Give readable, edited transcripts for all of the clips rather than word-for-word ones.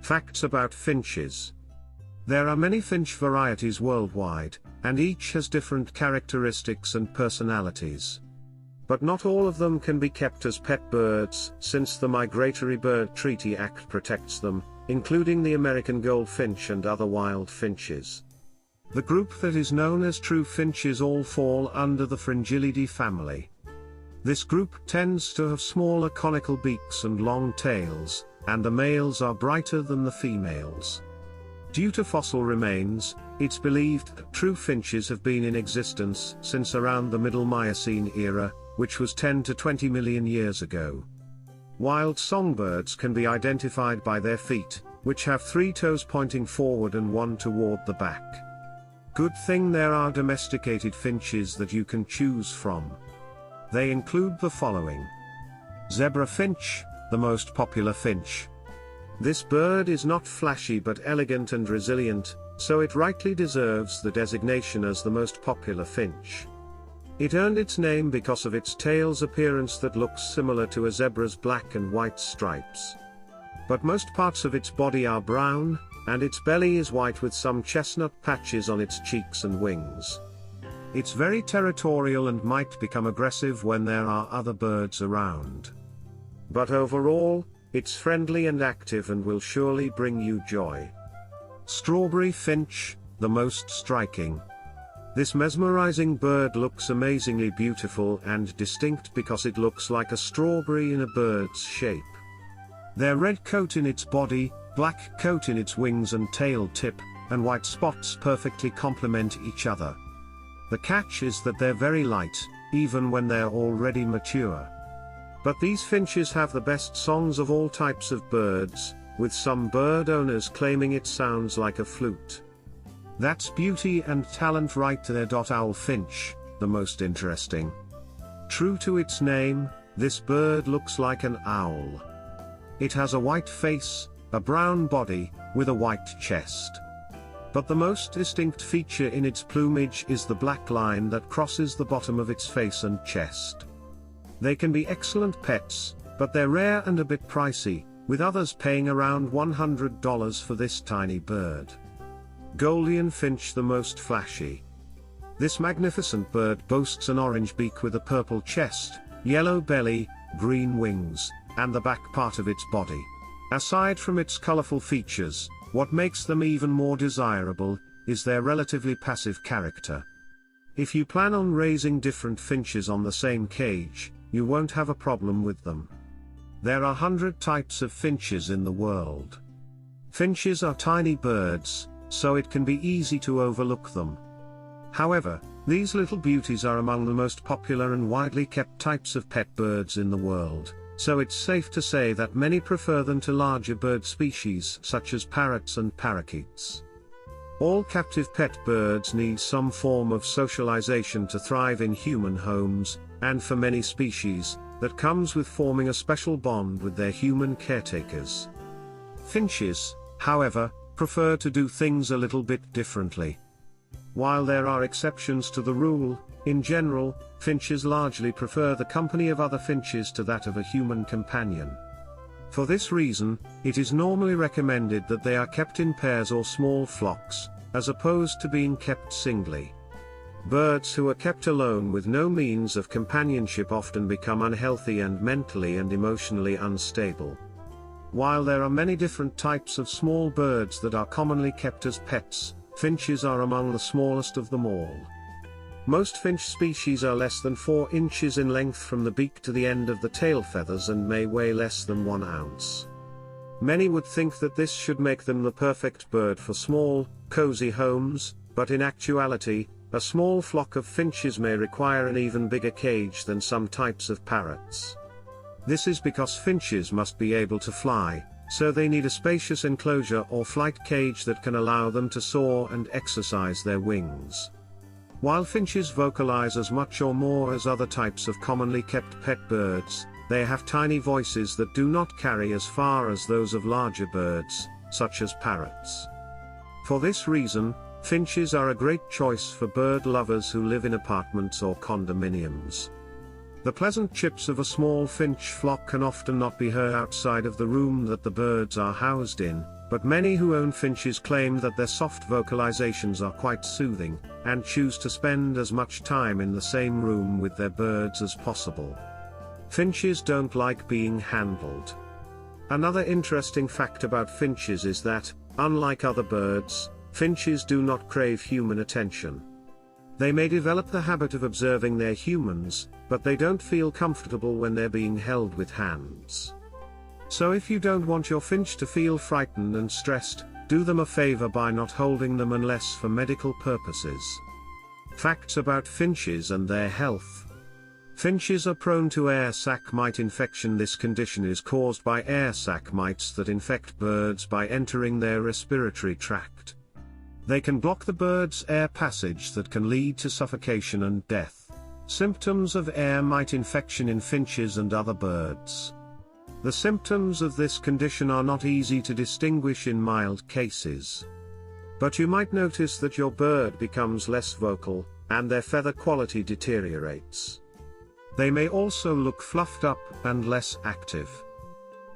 Facts about finches. There are many finch varieties worldwide, and each has different characteristics and personalities. But not all of them can be kept as pet birds, since the Migratory Bird Treaty Act protects them, including the American goldfinch and other wild finches. The group that is known as true finches all fall under the Fringillidae family. This group tends to have smaller conical beaks and long tails, and the males are brighter than the females. Due to fossil remains, it's believed that true finches have been in existence since around the Middle Miocene era, which was 10 to 20 million years ago. Wild songbirds can be identified by their feet, which have 3 toes pointing forward and 1 toward the back. Good thing there are domesticated finches that you can choose from. They include the following. Zebra finch, the most popular finch. This bird is not flashy but elegant and resilient, so it rightly deserves the designation as the most popular finch. It earned its name because of its tail's appearance that looks similar to a zebra's black and white stripes. But most parts of its body are brown, and its belly is white with some chestnut patches on its cheeks and wings. It's very territorial and might become aggressive when there are other birds around. But overall, it's friendly and active and will surely bring you joy. Strawberry finch, the most striking. This mesmerizing bird looks amazingly beautiful and distinct because it looks like a strawberry in a bird's shape. Their red coat in its body, black coat in its wings and tail tip, and white spots perfectly complement each other. The catch is that they're very light, even when they're already mature. But these finches have the best songs of all types of birds, with some bird owners claiming it sounds like a flute. That's beauty and talent right there. Owl finch, the most interesting. True to its name, this bird looks like an owl. It has a white face, a brown body, with a white chest. But the most distinct feature in its plumage is the black line that crosses the bottom of its face and chest. They can be excellent pets, but they're rare and a bit pricey, with others paying around $100 for this tiny bird. Golden finch, the most flashy. This magnificent bird boasts an orange beak with a purple chest, yellow belly, green wings, and the back part of its body. Aside from its colorful features, what makes them even more desirable is their relatively passive character. If you plan on raising different finches on the same cage, you won't have a problem with them. There are 100 types of finches in the world. Finches are tiny birds, so it can be easy to overlook them. However, these little beauties are among the most popular and widely kept types of pet birds in the world, so it's safe to say that many prefer them to larger bird species such as parrots and parakeets. All captive pet birds need some form of socialization to thrive in human homes, and for many species, that comes with forming a special bond with their human caretakers. Finches, however, prefer to do things a little bit differently. While there are exceptions to the rule, in general, finches largely prefer the company of other finches to that of a human companion. For this reason, it is normally recommended that they are kept in pairs or small flocks, as opposed to being kept singly. Birds who are kept alone with no means of companionship often become unhealthy and mentally and emotionally unstable. While there are many different types of small birds that are commonly kept as pets, finches are among the smallest of them all. Most finch species are less than 4 inches in length from the beak to the end of the tail feathers and may weigh less than 1 ounce. Many would think that this should make them the perfect bird for small, cozy homes, but in actuality, a small flock of finches may require an even bigger cage than some types of parrots. This is because finches must be able to fly, so they need a spacious enclosure or flight cage that can allow them to soar and exercise their wings. While finches vocalize as much or more as other types of commonly kept pet birds, they have tiny voices that do not carry as far as those of larger birds, such as parrots. For this reason, finches are a great choice for bird lovers who live in apartments or condominiums. The pleasant chirps of a small finch flock can often not be heard outside of the room that the birds are housed in, but many who own finches claim that their soft vocalizations are quite soothing, and choose to spend as much time in the same room with their birds as possible. Finches don't like being handled. Another interesting fact about finches is that, unlike other birds, finches do not crave human attention. They may develop the habit of observing their humans, but they don't feel comfortable when they're being held with hands. So if you don't want your finch to feel frightened and stressed, do them a favor by not holding them unless for medical purposes. Facts about finches and their health. Finches are prone to air sac mite infection. This condition is caused by air sac mites that infect birds by entering their respiratory tract. They can block the bird's air passage that can lead to suffocation and death. Symptoms of air mite infection in finches and other birds. The symptoms of this condition are not easy to distinguish in mild cases. But you might notice that your bird becomes less vocal, and their feather quality deteriorates. They may also look fluffed up and less active.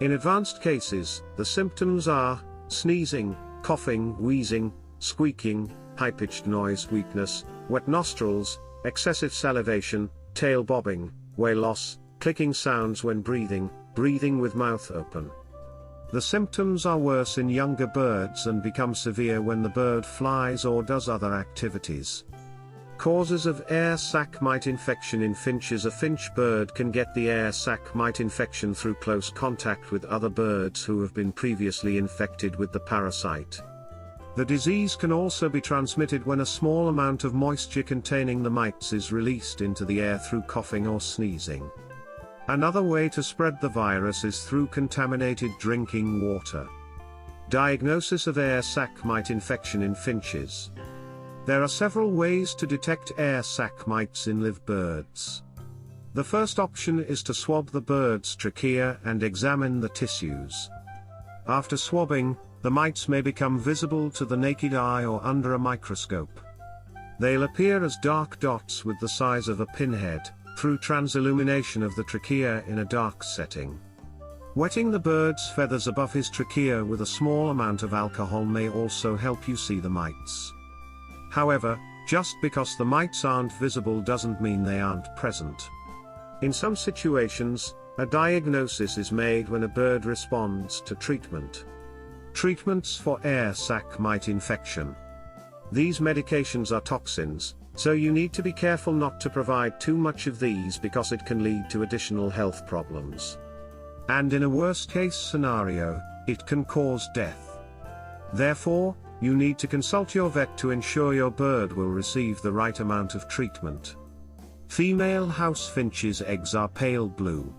In advanced cases, the symptoms are sneezing, coughing, wheezing, squeaking, high-pitched noise, weakness, wet nostrils, excessive salivation, tail bobbing, way loss, clicking sounds when breathing, breathing with mouth open. The symptoms are worse in younger birds and become severe when the bird flies or does other activities. Causes of air sac mite infection in finches. A finch bird can get the air sac mite infection through close contact with other birds who have been previously infected with the parasite. The disease can also be transmitted when a small amount of moisture containing the mites is released into the air through coughing or sneezing. Another way to spread the virus is through contaminated drinking water. Diagnosis of air sac mite infection in finches. There are several ways to detect air sac mites in live birds. The first option is to swab the bird's trachea and examine the tissues. After swabbing, the mites may become visible to the naked eye or under a microscope. They'll appear as dark dots with the size of a pinhead, through transillumination of the trachea in a dark setting. Wetting the bird's feathers above his trachea with a small amount of alcohol may also help you see the mites. However, just because the mites aren't visible doesn't mean they aren't present. In some situations, a diagnosis is made when a bird responds to treatment. Treatments for air sac mite infection. These medications are toxins, so you need to be careful not to provide too much of these because it can lead to additional health problems. And in a worst-case scenario, it can cause death. Therefore, you need to consult your vet to ensure your bird will receive the right amount of treatment. Female house finches' eggs are pale blue.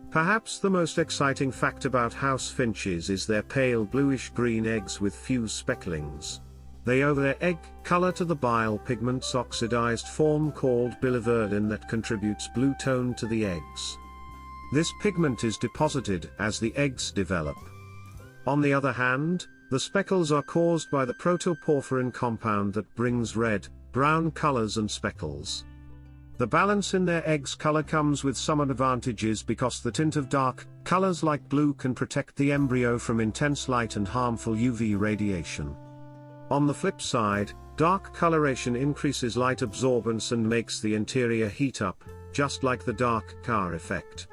Perhaps the most exciting fact about house finches is their pale bluish-green eggs with few specklings. They owe their egg color to the bile pigment's oxidized form called biliverdin that contributes blue tone to the eggs. This pigment is deposited as the eggs develop. On the other hand, the speckles are caused by the protoporphyrin compound that brings red, brown colors and speckles. The balance in their eggs color comes with some advantages because the tint of dark colors like blue can protect the embryo from intense light and harmful UV radiation. On the flip side, dark coloration increases light absorbance and makes the interior heat up, just like the dark car effect.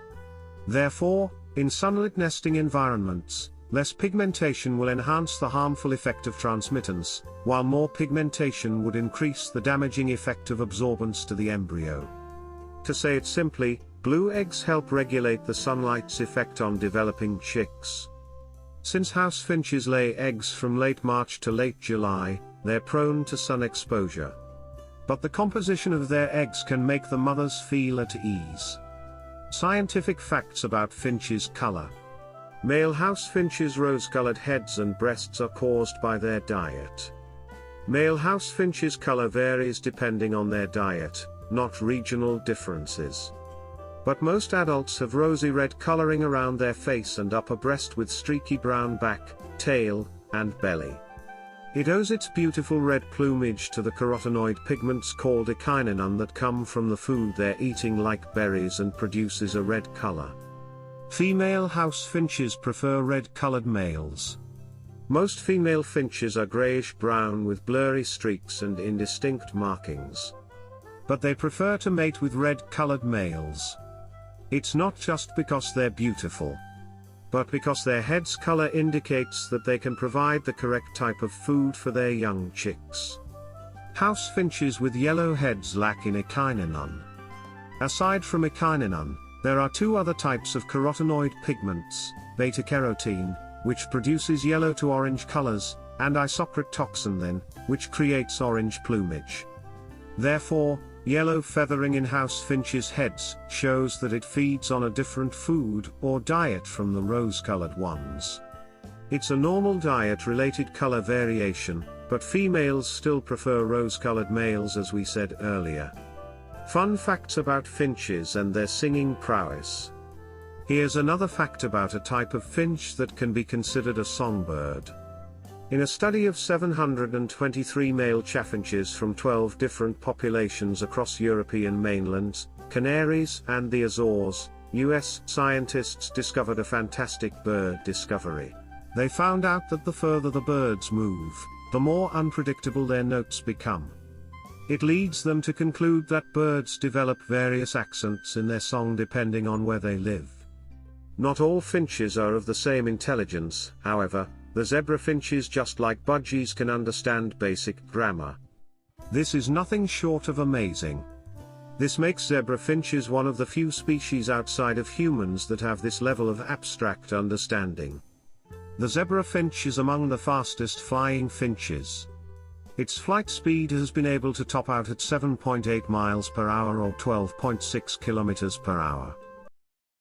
Therefore, in sunlit nesting environments, less pigmentation will enhance the harmful effect of transmittance, while more pigmentation would increase the damaging effect of absorbance to the embryo. To say it simply, blue eggs help regulate the sunlight's effect on developing chicks. Since house finches lay eggs from late March to late July, they're prone to sun exposure. But the composition of their eggs can make the mothers feel at ease. Scientific facts about finches' color. Male house finches' rose-colored heads and breasts are caused by their diet. Male house finches' color varies depending on their diet, not regional differences. But most adults have rosy red coloring around their face and upper breast with streaky brown back, tail, and belly. It owes its beautiful red plumage to the carotenoid pigments called echinonin that come from the food they're eating like berries and produces a red color. Female house finches prefer red-colored males. Most female finches are grayish-brown with blurry streaks and indistinct markings. But they prefer to mate with red-colored males. It's not just because they're beautiful, but because their head's color indicates that they can provide the correct type of food for their young chicks. House finches with yellow heads lack in echinonon. Aside from echinonon, there are two other types of carotenoid pigments, beta-carotene, which produces yellow to orange colors, and isopratoxanthin, which creates orange plumage. Therefore, yellow feathering in house finches' heads shows that it feeds on a different food or diet from the rose-colored ones. It's a normal diet-related color variation, but females still prefer rose-colored males, as we said earlier. Fun facts about finches and their singing prowess. Here's another fact about a type of finch that can be considered a songbird. In a study of 723 male chaffinches from 12 different populations across European mainlands, Canaries, and the Azores, US scientists discovered a fantastic bird discovery. They found out that the further the birds move, the more unpredictable their notes become. It leads them to conclude that birds develop various accents in their song depending on where they live. Not all finches are of the same intelligence, however. The zebra finches, just like budgies, can understand basic grammar. This is nothing short of amazing. This makes zebra finches one of the few species outside of humans that have this level of abstract understanding. The zebra finch is among the fastest flying finches. Its flight speed has been able to top out at 7.8 miles per hour or 12.6 kilometers per hour.